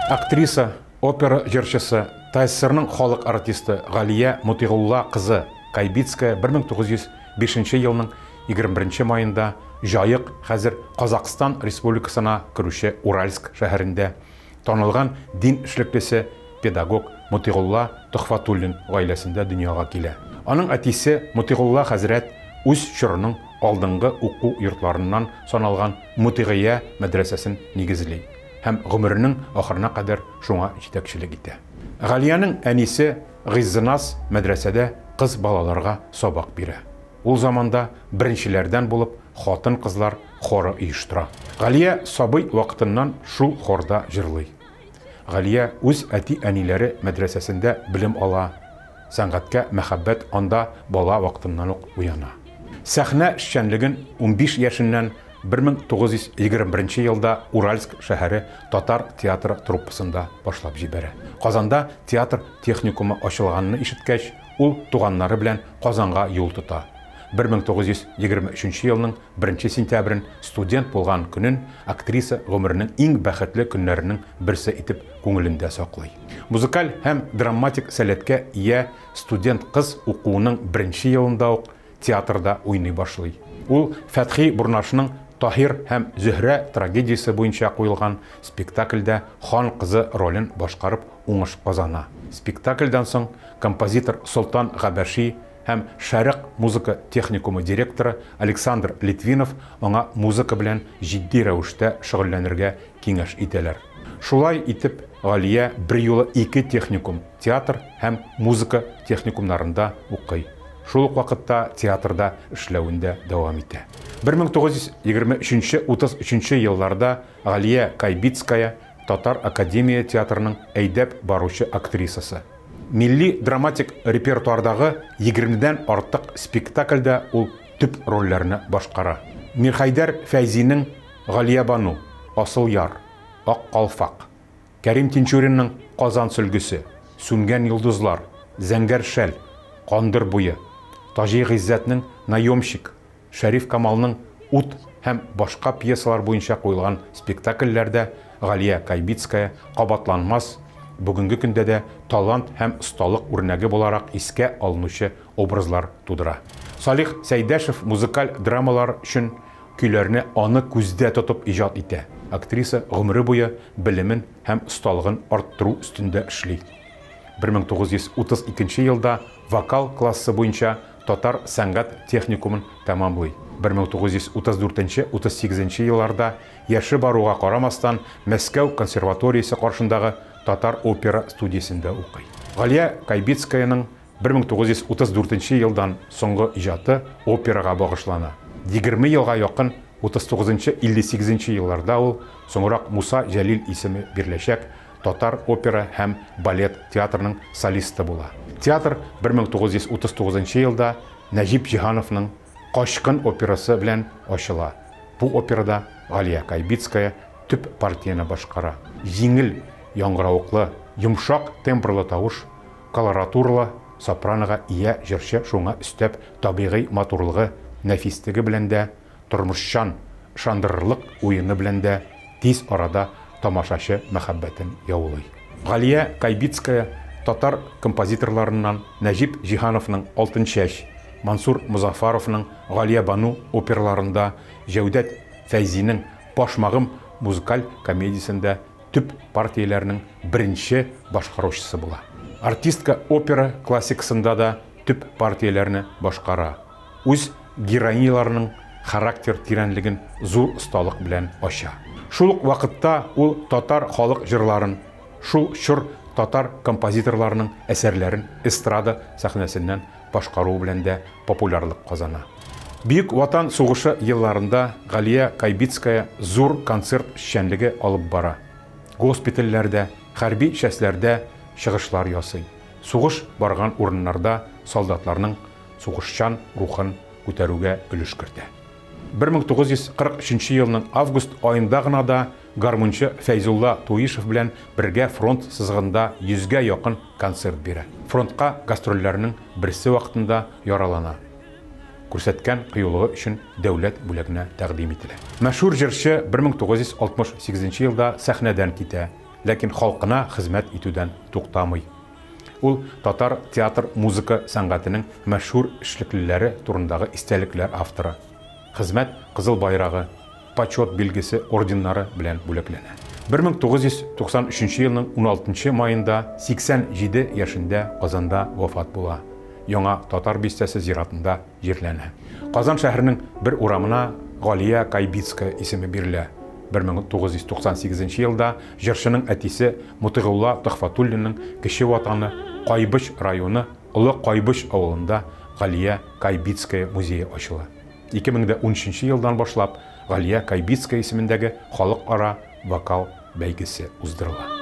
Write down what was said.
Актриса, опера җырчысы, ТССРның халык артисты Галия Мутигулла кызы Кайбицкая 1905 елның 21 майында Жайык, хәзер Казакстан Республикасына керүче Уральск шәһәрендә танылган дин эшлеклесе педагог Мутигулла Тохфатуллин гаиләсендә дөньяга килә. Аның әтисе Мутигулла хәзрәт үз чорының алдынгы уку йортларыннан саналган Мутигия мәдрәсәсен нигезли һәм гомеренең ахырына кадәр шуңа җитәкчелек итә. Галияның әнисе Гыйззынас мәдрәсәдә кыз балаларга сабак бирә. Ул заманда беренчеләрдән булып хатын-кызлар хоры оештыра. Галия сабый вакытыннан шул хорда җырлый. Галия үз әти-әниләре мәдрәсәсендә белем ала, сәнгатькә мәхәббәт анда бала вакытыннан ук уяна. Сәхнә эшчәнлеген 15 яшеннән 1921 елда Уральск шәһәре татар театры труппасында башлап җибәрә. Казанда театр техникумы ачылганны ишеткәч, ул туганнары белән Казанга юл тота. 1923 елның 1 сентябрен студент булган көнен актриса гомеренең иң бәхетле көннәренең берсе итеп күңелендә саклый. Музыкаль һәм драматик сәләткә ия студент кыз укуының 1 елында ук театрда уйный башлый. Ул Фәтхи Бурнашның Таһир һәм Зөһрә трагедиясе буенча куелган спектакльдә хан кызы ролен башкарып уңыш казана. Спектакльдән соң композитор Солтан Габаши һәм Шәрык музыка техникумы директоры Александр Литвинов аңа музыка белән җитди рәвештә шөгыльләнергә киңәш итәләр. Шулай итеп, Галия бер юлы 2 техникум, театр һәм музыка техникумнарында укый. Шул ук вакытта театрда эшләвендә дәвам итә. 1923-33 елларда Галия Кайбицкая Татар Академия театрының әйдәп баручы актрисасы. Милли драматик репертуардагы 20дән артык спектакльдә ул төп рольләрне башкара. Мирхәйдәр Фәйзинең Галия Бану, Асыл яр, Ак калфак, Кәрим Тинчуринның Казан сөлгесе, Сүнгән йолдызлар, Зәңгәр шәл, Кандыр буе, Таҗи Гыйззәтнең Наемщик, Шәриф Камалның Ут һәм башка пьесалар буенча куелган спектакльләрдә Галия Кайбицкая кабатланмас, бүгенге көндә дә талант һәм осталык үрнәге буларак искә алынучы образлар тудыра. Салих Сәйдәшев музыкаль драмалар өчен көйләрне аны күздә тотып иҗат итә. Актриса гомере буе белемен һәм осталыгын арттыру өстендә эшли. 1932 елда вокал классы буенча Татар сәнгать техникумын тәмамлый. 1934-38 елларда яше баруга карамастан Мәскәү консерваториясе каршындагы Татар опера студиясендә укый. Галия Кайбицкаяның 1934 елдан соңгы иҗаты операга багышлана. 20 елга якын 39-58 елларда ул соңрак Муса Җәлил исеме биреләчәк Татар опера һәм балет театрының солисты була. Театр 1939 елда Нәҗип Җиһановның Кашкын операсы белән ачыла. Бу операда Галия Кайбицкая төп партияны башкара. Җиңел, яңгыравыклы, йомшак тембрлы тавыш, колоратурлы, сопранога ия җырчы шуңа өстәп табигый матурлыгы, нәфислеге белән дә, тормышчан, ышандырырлык уены белән дә тиз арада тамашачы мәхәббәтен яулый. Галия Кайбицкая татар композиторларыннан Нәҗип Җиһановның Алтын чәч, Мансур Музафаровның Галия Бану оперларында, Җәүдәт Фәйзинең Башмагым музыкаль комедиясендә төп партияләрнең беренче башкаручысы була. Артистка опера классикасында да төп партияләрне башкара. Үз героиняларының характер тирәнлеген зур осталык белән ача. Шул ук вакытта ул татар халык җырларын, шул чор татар композиторларының әсәрләрен эстрада сәхнәсеннән башкару белән дә популярлык казана. Бөек Ватан сугышы елларында Галия Кайбицкая зур концерт эшчәнлеге алып бара. Госпитальләрдә, хәрби частьләрдә чыгышлар ясый. Сугыш барган урыннарда солдатларның сугышчан рухын күтәрүгә өлеш кертә. 1943 елның август айында гына да гармунчы Фәйзулла Туишев белән бергә фронт сызыгында 100-гә якын концерт бирә. Фронтка гастрольләрнең берсе вакытында яралана. Күрсәткән кыюлыгы өчен дәүләт бүләгенә тәкъдим ителә. Мәшһүр җырчы 1968 елда сәхнәдән китә, ләкин халкына хезмәт итүдән туктамый. Ул татар театр музыка сәнгатенең мәшһүр эшлеклеләре турындагы истәлекләр авторы. Хезмәт Кызыл байрагы, почет билгесе орденнары белән бүләкләнә. 1993 елның 16 майында 87 яшендә Казанда вафат була. Яңа татар бистәсе зиратында җирләнә. Казан шәһәренең бер урамына Галия Кайбицкая исеме бирелә. 1998 елда җырчының әтисе Мутыйгулла Төхфәтуллинның кече ватаны Кайбыч районы Олы Кайбыч авылында Галия Кайбицкая музее ачыла. 2013 елдан башлап Галия Кайбицкая исемендәге халыкара вокал бәйгесе уздырыла.